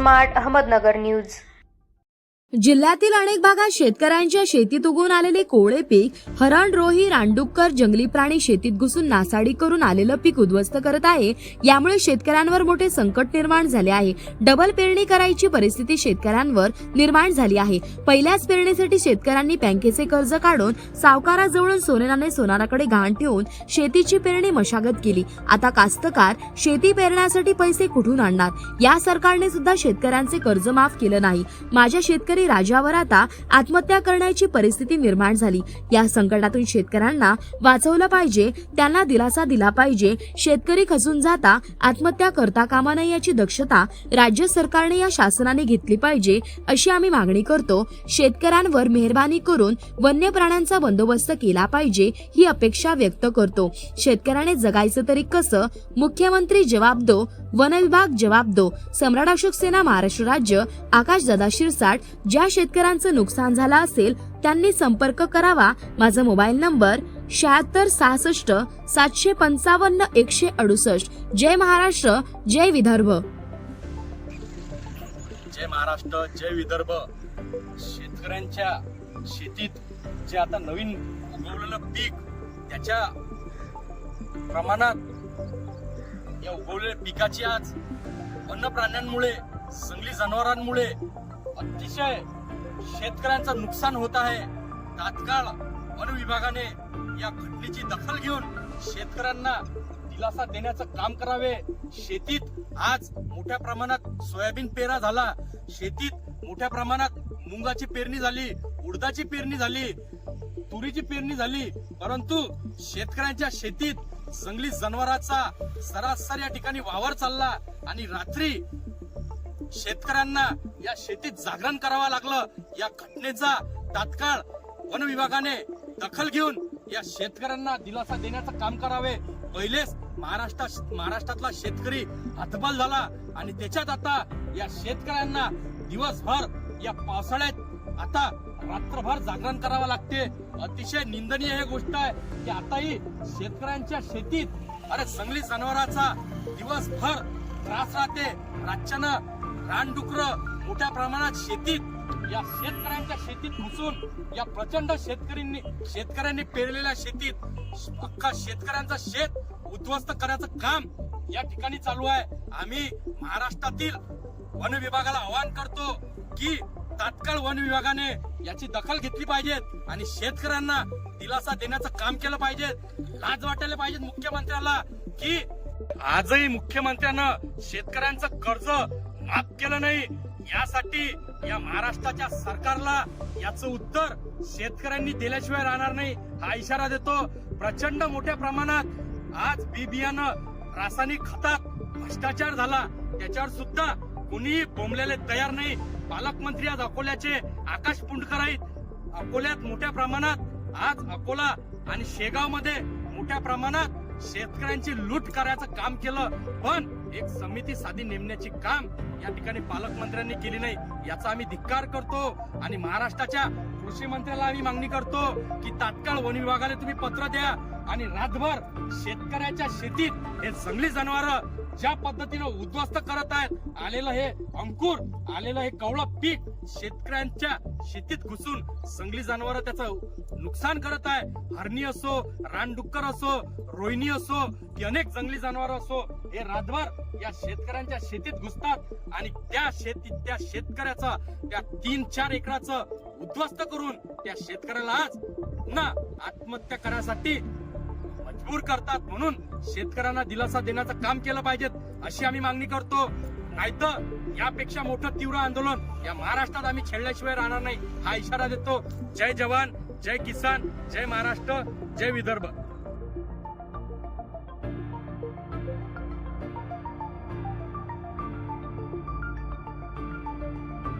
Smart Ahmednagar news. जिल्ह्यातील अनेक भागात शेतकऱ्यांच्या शेतीत उगवून आलेले कोवळे पीक हरणरोही रानडुक्कर जंगली प्राणी शेतीत घुसून नासाडी करून आलेलं पीक उद्ध्वस्त करत आहे। यामुळे शेतकऱ्यांवर मोठे संकट निर्माण झाले आहे। डबल पेरणी करायची परिस्थिती शेतकऱ्यांवर निर्माण झाली आहे। पहिल्याच पेरणीसाठी शेतकऱ्यांनी बँकेचे कर्ज काढून सावकाराजवळून सोनेनाने सोनाराकडे गहाण ठेवून शेतीची पेरणी मशागत केली। आता कास्तकार शेती पेरण्यासाठी पैसे कुठून आणणार? या सरकारने सुद्धा शेतकऱ्यांचे कर्ज माफ केलं नाही। माझ्या शेतकरी राजावर आता आत्महत्या करण्याची परिस्थिती निर्माण झाली। या संकटातून शेतकऱ्यांना वाचवलं पाहिजे, त्यांना दिलासा दिला पाहिजे। शेतकरी खचून जाता आत्महत्या करता कामा नये याची दक्षता राज्य सरकारने या शासनाने घेतली पाहिजे, अशी आम्ही मागणी करतो। शेतकऱ्यांवर मेहरबानी करून वन्य प्राण्यांचा बंदोबस्त केला पाहिजे, ही अपेक्षा व्यक्त करतो। शेतकऱ्याने जगायचं तरी कसं? मुख्यमंत्री जवाब दो, वन विभाग जवाब दो। सम्राट अशोक सेना, महाराष्ट्र राज्य, आकाशदादा शिरसाट। ज्या शेतकऱ्यांचं नुकसान झालं असेल त्यांनी संपर्क करावा। माझा मोबाईल नंबर 7666 755 168। जय महाराष्ट्र, जय विदर्भ। जय महाराष्ट्र, जय विदर्भ। शेतकऱ्यांच्या शेतीत जे आता नवीन उगवलेलं पीक, त्याच्या प्रमाणात या उगवलेल्या पिकाची आज वन्य प्राण्यांमुळे, जंगली जनावरांमुळे अतिशय शेतकऱ्यांचं नुकसान होत आहे। तात्काळ वन विभागाने या घटनेची दखल घेऊन शेतकऱ्यांना दिलासा देण्याचं काम करावे। शेतीत आज मोठ्या प्रमाणात सोयाबीन पेरा झाला, शेतीत मोठ्या प्रमाणात मुंगाची पेरणी झाली, उडदाची पेरणी झाली, तुरीची पेरणी झाली, परंतु शेतकऱ्यांच्या शेतीत जंगली जनावरांचा सरासर या ठिकाणी वावर चालला आणि रात्री शेतकऱ्यांना या शेतीत जागरण करावं लागलं। या घटनेचा तात्काळ वन विभागाने दखल घेऊन या शेतकऱ्यांना दिलासा देण्याचं काम करावे। पहिलेच महाराष्ट्रातला शेतकरी हतबल झाला आणि त्याच्यात आता या शेतकऱ्यांना दिवसभर या पावसाळ्यात आता रात्रभर जागरण करावं लागते। अतिशय निंदनीय ही गोष्ट आहे की आताही शेतकऱ्यांच्या शेतीत जंगली जनावरांचा दिवसभर त्रास राहते। रातच्यानं रानडुकर मोठ्या प्रमाणात शेतीत, या शेतकऱ्यांच्या शेतीत घुसून या प्रचंड शेतकऱ्यांनी पेरलेल्या शेतीत अख्खा शेतकऱ्यांचं शेत उद्ध्वस्त करायचं काम या ठिकाणी चालू आहे। आम्ही महाराष्ट्रातील वन विभागाला आवाहन करतो की तात्काळ वन विभागाने याची दखल घेतली पाहिजे आणि शेतकऱ्यांना दिलासा देण्याचं काम केलं पाहिजे। लाज वाटायला पाहिजे मुख्यमंत्र्याला की आजही मुख्यमंत्र्यानं शेतकऱ्यांचं कर्ज माफ केलं नाही। यासाठी या महाराष्ट्राच्या सरकारला याचं उत्तर शेतकऱ्यांनी दिल्याशिवाय राहणार नाही, हा इशारा देतो। प्रचंड मोठ्या प्रमाणात आज बियाणं, रासायनिक खतात भ्रष्टाचार झाला, त्याच्यावर सुद्धा कोणीही बोंबलेले तयार नाही। पालकमंत्री आज अकोल्याचे आकाश पुंडकर आहेत। अकोल्यात मोठ्या प्रमाणात आज अकोला आणि शेगाव मध्ये मोठ्या प्रमाणात शेतकऱ्यांची लूट करायचं काम केलं, पण एक समिती साधी नेमण्याची काम या ठिकाणी पालकमंत्र्यांनी केली नाही। याचा आम्ही धिक्कार करतो आणि महाराष्ट्राच्या कृषी मंत्र्याला आम्ही मागणी करतो की तात्काळ वन विभागाला तुम्ही पत्र द्या आणि रातभर शेतकऱ्याच्या शेतीत हे जंगली जनावर ज्या पद्धतीने उद्ध्वस्त करत आहेत, आलेलं हे अंकुर, आलेलं हे कवळं पीक शेतकऱ्यांच्या शेतीत घुसून जंगली जनावर त्याचं नुकसान करत आहे। हरणी असो, रानडुक्कर असो, रोहिणी असो की अनेक जंगली जनावर असो, हे रातभर या शेतकऱ्यांच्या शेतीत घुसतात आणि त्या शेतकऱ्याचा त्या 3-4 एकराचं उद्ध्वस्त करून त्या शेतकऱ्याला आज पुन्हा आत्महत्या करण्यासाठी मजबूर करतात। म्हणून शेतकऱ्यांना दिलासा देण्याचं काम केलं पाहिजे, अशी आम्ही मागणी करतो। नाहीतर यापेक्षा मोठं तीव्र आंदोलन या महाराष्ट्रात आम्ही छेडल्याशिवाय राहणार नाही, हा इशारा देतो। जय जवान, जय किसान, जय महाराष्ट्र, जय विदर्भ।